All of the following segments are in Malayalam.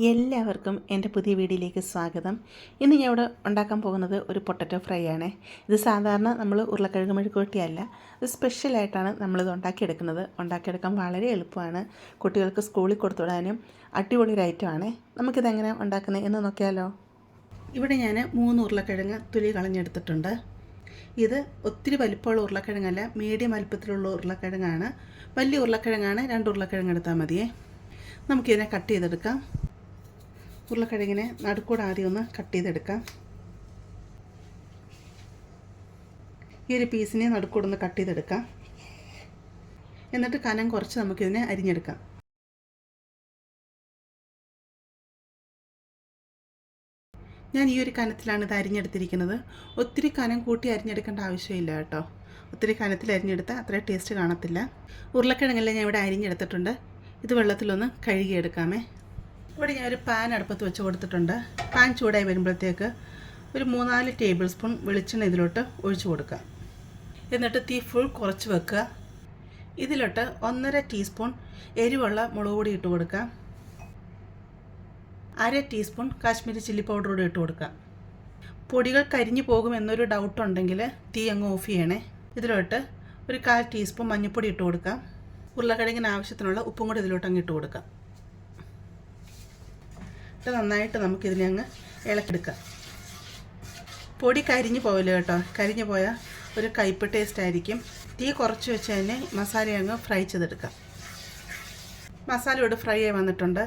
എല്ലാവർക്കും എൻ്റെ പുതിയ വീഡിയോയിലേക്ക് സ്വാഗതം. ഇന്ന് ഞാൻ ഇവിടെ ഉണ്ടാക്കാൻ പോകുന്നത് ഒരു പൊട്ടറ്റോ ഫ്രൈ ആണ്. ഇത് സാധാരണ നമ്മൾ ഉരുളക്കിഴങ്ങ് മെഴുക്കുവരട്ടിയല്ല, ഇത് സ്പെഷ്യലായിട്ടാണ് നമ്മളിത് ഉണ്ടാക്കിയെടുക്കുന്നത്. ഉണ്ടാക്കിയെടുക്കാൻ വളരെ എളുപ്പമാണ്. കുട്ടികൾക്ക് സ്കൂളിൽ കൊടുത്തുവിടാനും അടിപൊളി ഒരു ഐറ്റമാണ്. നമുക്കിതെങ്ങനെ ഉണ്ടാക്കുന്നത് എന്ന് നോക്കിയാലോ. ഇവിടെ ഞാൻ 3 ഉരുളക്കിഴങ്ങ് തൊലി കളഞ്ഞെടുത്തിട്ടുണ്ട്. ഇത് ഒത്തിരി വലിപ്പമുള്ള ഉരുളക്കിഴങ്ങല്ല, മീഡിയം വലിപ്പത്തിലുള്ള ഉരുളക്കിഴങ്ങാണ്. വലിയ ഉരുളക്കിഴങ്ങാണ് 2 ഉരുളക്കിഴങ്ങ് എടുത്താൽ മതിയേ. നമുക്കിതിനെ കട്ട് ചെയ്തെടുക്കാം. ഉരുളക്കിഴങ്ങിനെ നടുക്കൂടെ ആദ്യം ഒന്ന് കട്ട് ചെയ്തെടുക്കാം. ഈ ഒരു പീസിനെ നടുക്കൂടെ ഒന്ന് കട്ട് ചെയ്തെടുക്കാം. എന്നിട്ട് കനം കുറച്ച് നമുക്കിതിനെ അരിഞ്ഞെടുക്കാം. ഞാൻ ഈ ഒരു കനത്തിലാണ് ഇത് അരിഞ്ഞെടുത്തിരിക്കുന്നത്. ഒത്തിരി കനം കൂട്ടി അരിഞ്ഞെടുക്കേണ്ട ആവശ്യമില്ല കേട്ടോ. ഒത്തിരി കനത്തിൽ അരിഞ്ഞെടുത്താൽ അത്ര ടേസ്റ്റ് കാണത്തില്ല. ഉരുളക്കിഴങ്ങെല്ലാം ഞാൻ ഇവിടെ അരിഞ്ഞെടുത്തിട്ടുണ്ട്. ഇത് വെള്ളത്തിലൊന്ന് കഴുകിയെടുക്കാമേ. ഇവിടെ ഞാൻ ഒരു പാൻ അടുപ്പത്ത് വെച്ച് കൊടുത്തിട്ടുണ്ട്. പാൻ ചൂടായി വരുമ്പോഴത്തേക്ക് ഒരു 3-4 ടേബിൾ സ്പൂൺ വെളിച്ചെണ്ണ ഇതിലോട്ട് ഒഴിച്ചു കൊടുക്കുക. എന്നിട്ട് തീ ഫുൾ കുറച്ച് വെക്കുക. ഇതിലോട്ട് 1.5 ടീസ്പൂൺ എരിവുള്ള മുളക് പൊടി ഇട്ട് കൊടുക്കുക. 1/2 ടീസ്പൂൺ കാശ്മീരി ചില്ലി പൗഡർ കൂടി ഇട്ട് കൊടുക്കുക. പൊടികൾ കരിഞ്ഞു പോകുമെന്നൊരു ഡൗട്ട് ഉണ്ടെങ്കിൽ തീ അങ്ങ് ഓഫ് ചെയ്യണേ. ഇതിലോട്ട് ഒരു 1/4 ടീസ്പൂൺ മഞ്ഞൾപ്പൊടി ഇട്ട് കൊടുക്കാം. ഉരുളക്കിഴങ്ങിന് ആവശ്യത്തിനുള്ള ഉപ്പും കൂടി ഇതിലോട്ട് അങ്ങ് ഇട്ട് കൊടുക്കാം. ഇത് നന്നായിട്ട് നമുക്കിതിനെ അങ്ങ് ഇളക്കിയെടുക്കാം. പൊടി കരിഞ്ഞു പോവില്ല കേട്ടോ. കരിഞ്ഞു പോയാൽ ഒരു കയ്പ്പ് ടേസ്റ്റ് ആയിരിക്കും. തീ കുറച്ച് വെച്ച് തന്നെ മസാല അങ്ങ് ഫ്രൈ ചെയ്തെടുക്കാം. മസാല ഇവിടെ ഫ്രൈ ആയി വന്നിട്ടുണ്ട്.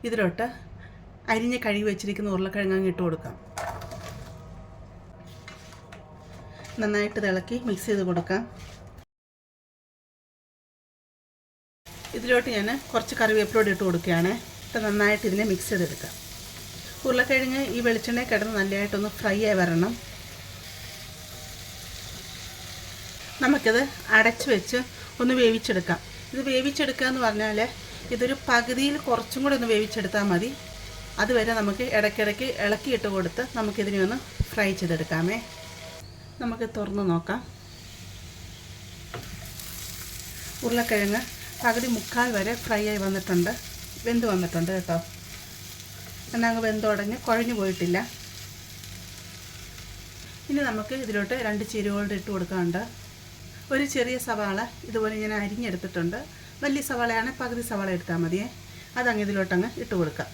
ഇതിലോട്ട് അരിഞ്ഞ് കഴുകി വെച്ചിരിക്കുന്ന ഉരുളക്കിഴങ്ങ് അങ്ങ് ഇട്ട് കൊടുക്കാം. നന്നായിട്ട് ഇളക്കി മിക്സ് ചെയ്ത് കൊടുക്കാം. ഇതിലോട്ട് ഞാൻ കുറച്ച് കറിവേപ്പിലൂടെ ഇട്ട് കൊടുക്കുകയാണ്. ഇട്ട് നന്നായിട്ട് ഇതിനെ മിക്സ് ചെയ്തെടുക്കാം. ഉരുളക്കിഴങ്ങ് ഈ വെളിച്ചെണ്ണയിൽ കിടന്ന് നല്ലതായിട്ടൊന്ന് ഫ്രൈ ആയി വരണം. നമുക്കിത് അടച്ച് വെച്ച് ഒന്ന് വേവിച്ചെടുക്കാം. ഇത് വേവിച്ചെടുക്കുക എന്ന് പറഞ്ഞാൽ ഇതൊരു പകുതിയിൽ കുറച്ചും കൂടി ഒന്ന് വേവിച്ചെടുത്താൽ മതി. അതുവരെ നമുക്ക് ഇടയ്ക്കിടയ്ക്ക് ഇളക്കിയിട്ട് കൊടുത്ത് നമുക്കിതിനെ ഒന്ന് ഫ്രൈ ചെയ്തെടുക്കാമേ. നമുക്ക് തുറന്ന് നോക്കാം. ഉരുളക്കിഴങ്ങ് പകുതി മുക്കാൽ വരെ ഫ്രൈ ആയി വന്നിട്ടുണ്ട്. വെന്ത് വന്നിട്ടുണ്ട് കേട്ടോ. എന്നങ്ങ് വെന്തുടഞ്ഞ് കുഴഞ്ഞു പോയിട്ടില്ല. ഇനി നമുക്ക് ഇതിലോട്ട് 2 ചീരകളുടെ ഇട്ട് കൊടുക്കാനുണ്ട്. ഒരു ചെറിയ സവാള ഇതുപോലെ ഞാൻ അരിഞ്ഞെടുത്തിട്ടുണ്ട്. വലിയ സവാളയാണ്, പകുതി സവാള എടുത്താൽ മതിയേ. അതങ്ങ് ഇതിലോട്ടങ്ങ് ഇട്ട് കൊടുക്കാം.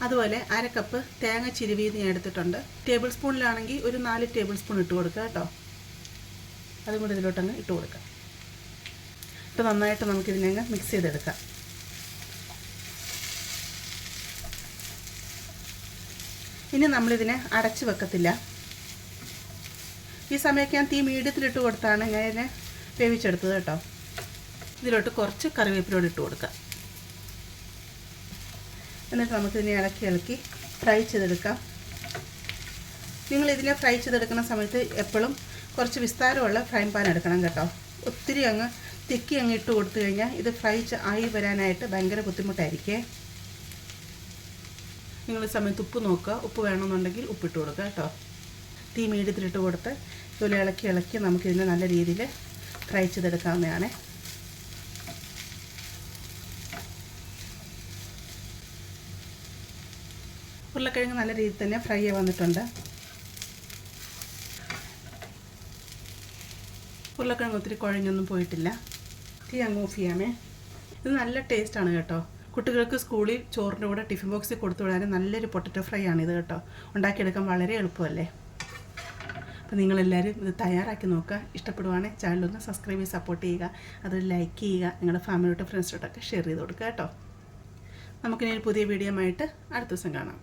അതുപോലെ 1/2 കപ്പ് തേങ്ങ ചിരുവീത് ഞാൻ എടുത്തിട്ടുണ്ട്. ടേബിൾ സ്പൂണിലാണെങ്കിൽ ഒരു 4 ടേബിൾ സ്പൂൺ ഇട്ട് കൊടുക്കുക കേട്ടോ. അതും കൂടി ഇതിലോട്ടങ്ങ് ഇട്ട് കൊടുക്കാം. ഇട്ട് നന്നായിട്ട് നമുക്കിതിനെ അങ്ങ് മിക്സ് ചെയ്തെടുക്കാം. ഇനി നമ്മളിതിനെ അടച്ച് വെക്കത്തില്ല. ഈ സമയമൊക്കെ ഞാൻ തീ മീഡിയത്തിലിട്ട് കൊടുത്താണ് ഞാൻ ഇതിനെ വേവിച്ചെടുത്തത് കേട്ടോ. ഇതിലോട്ട് കുറച്ച് കറിവേപ്പിലൂടെ ഇട്ട് കൊടുക്കാം. എന്നിട്ട് നമുക്കിതിനെ ഇളക്കി ഫ്രൈ ചെയ്തെടുക്കാം. നിങ്ങളിതിനെ ഫ്രൈ ചെയ്തെടുക്കുന്ന സമയത്ത് എപ്പോഴും കുറച്ച് വിസ്താരമുള്ള ഫ്രൈ പാൻ എടുക്കണം കേട്ടോ. ഒത്തിരി അങ്ങ് തിക്കി അങ്ങ് ഇട്ട് കൊടുത്തു കഴിഞ്ഞാൽ ഇത് ഫ്രൈ ആയി വരാനായിട്ട് ഭയങ്കര ബുദ്ധിമുട്ടായിരിക്കേ. നിങ്ങൾ ഈ സമയത്ത് ഉപ്പ് നോക്കുക. ഉപ്പ് വേണമെന്നുണ്ടെങ്കിൽ ഉപ്പിട്ട് കൊടുക്കുക കേട്ടോ. തീ മീഡിയത്തിലിട്ട് കൊടുത്ത് ഇതുപോലെ ഇളക്കി നമുക്കിതിനെ നല്ല രീതിയിൽ ഫ്രൈ ചെയ്തെടുക്കാവുന്നതാണ്. ഉരുളക്കിഴങ്ങ് നല്ല രീതിയിൽ തന്നെ ഫ്രൈ ആയി വന്നിട്ടുണ്ട്. ഉരുളക്കിഴങ്ങ് ഒത്തിരി കുഴഞ്ഞൊന്നും പോയിട്ടില്ല. തീ അങ്ങ് ഓഫ് ചെയ്യാമേ. ഇത് നല്ല ടേസ്റ്റാണ് കേട്ടോ. കുട്ടികൾക്ക് സ്കൂളിൽ ചോറിൻ്റെ കൂടെ ടിഫിൻ ബോക്സിൽ കൊടുത്തു വിടാനും നല്ലൊരു പൊട്ടറ്റോ ഫ്രൈ ആണിത് കേട്ടോ. ഉണ്ടാക്കിയെടുക്കാൻ വളരെ എളുപ്പമല്ലേ. അപ്പോൾ നിങ്ങളെല്ലാവരും ഇത് തയ്യാറാക്കി നോക്കുക. ഇഷ്ടപ്പെടുവാണെങ്കിൽ ചാനലൊന്ന് സബ്സ്ക്രൈബ് ചെയ്ത് സപ്പോർട്ട് ചെയ്യുക. അത് ലൈക്ക് ചെയ്യുക. നിങ്ങളുടെ ഫാമിലിയോട്ട് ഫ്രണ്ട്സിലോട്ടൊക്കെ ഷെയർ ചെയ്ത് കൊടുക്കുക കേട്ടോ. നമുക്കിനി ഒരു പുതിയ വീഡിയോ ആയിട്ട് അടുത്ത ദിവസം കാണാം.